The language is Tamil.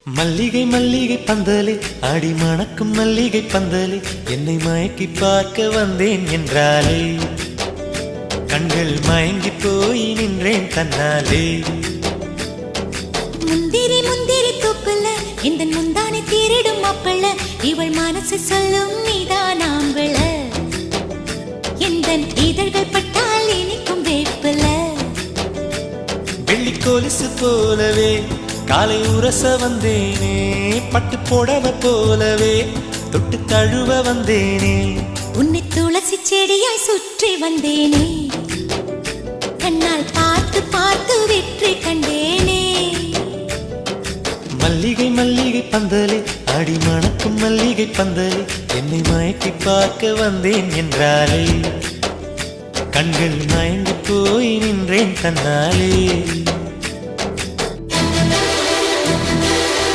மல்லிகை மல்லிகை பந்தலே ஆடி மணக்கும் மல்லிகை பந்தலே என்னை மயக்கி பார்க்க வந்தேன் என்றாலே கண்கள் மயங்கி போய் நின்றேன் தன்னாலே. முந்திரி முந்திரி தூப்புல இந்த முந்தானை தீரிடும் மாப்பிள்ள இவள் மனசு சொல்லும் நீதான் ஆம்பள எந்த இதழ்கள் பட்டால் இனிக்கும் வேப்பில வெள்ளி கொலுசு போலவே காலை உரச வந்தேனே பட்டு போடவ போலவே தொட்டு தழுவ வந்தேனே உன்னை துளசி செடியாய் சுற்றி வந்தேனே கண்ணால் பார்த்து பார்த்து வெற்றி கண்டேனே. மல்லிகை மல்லிகை பந்தலே ஆடி மணக்கும் மல்லிகை பந்தலே என்னை மயக்கி பார்க்க வந்தேன் என்றாலே கண்கள் மயங்கி போய் நின்றேன் தன்னாலே.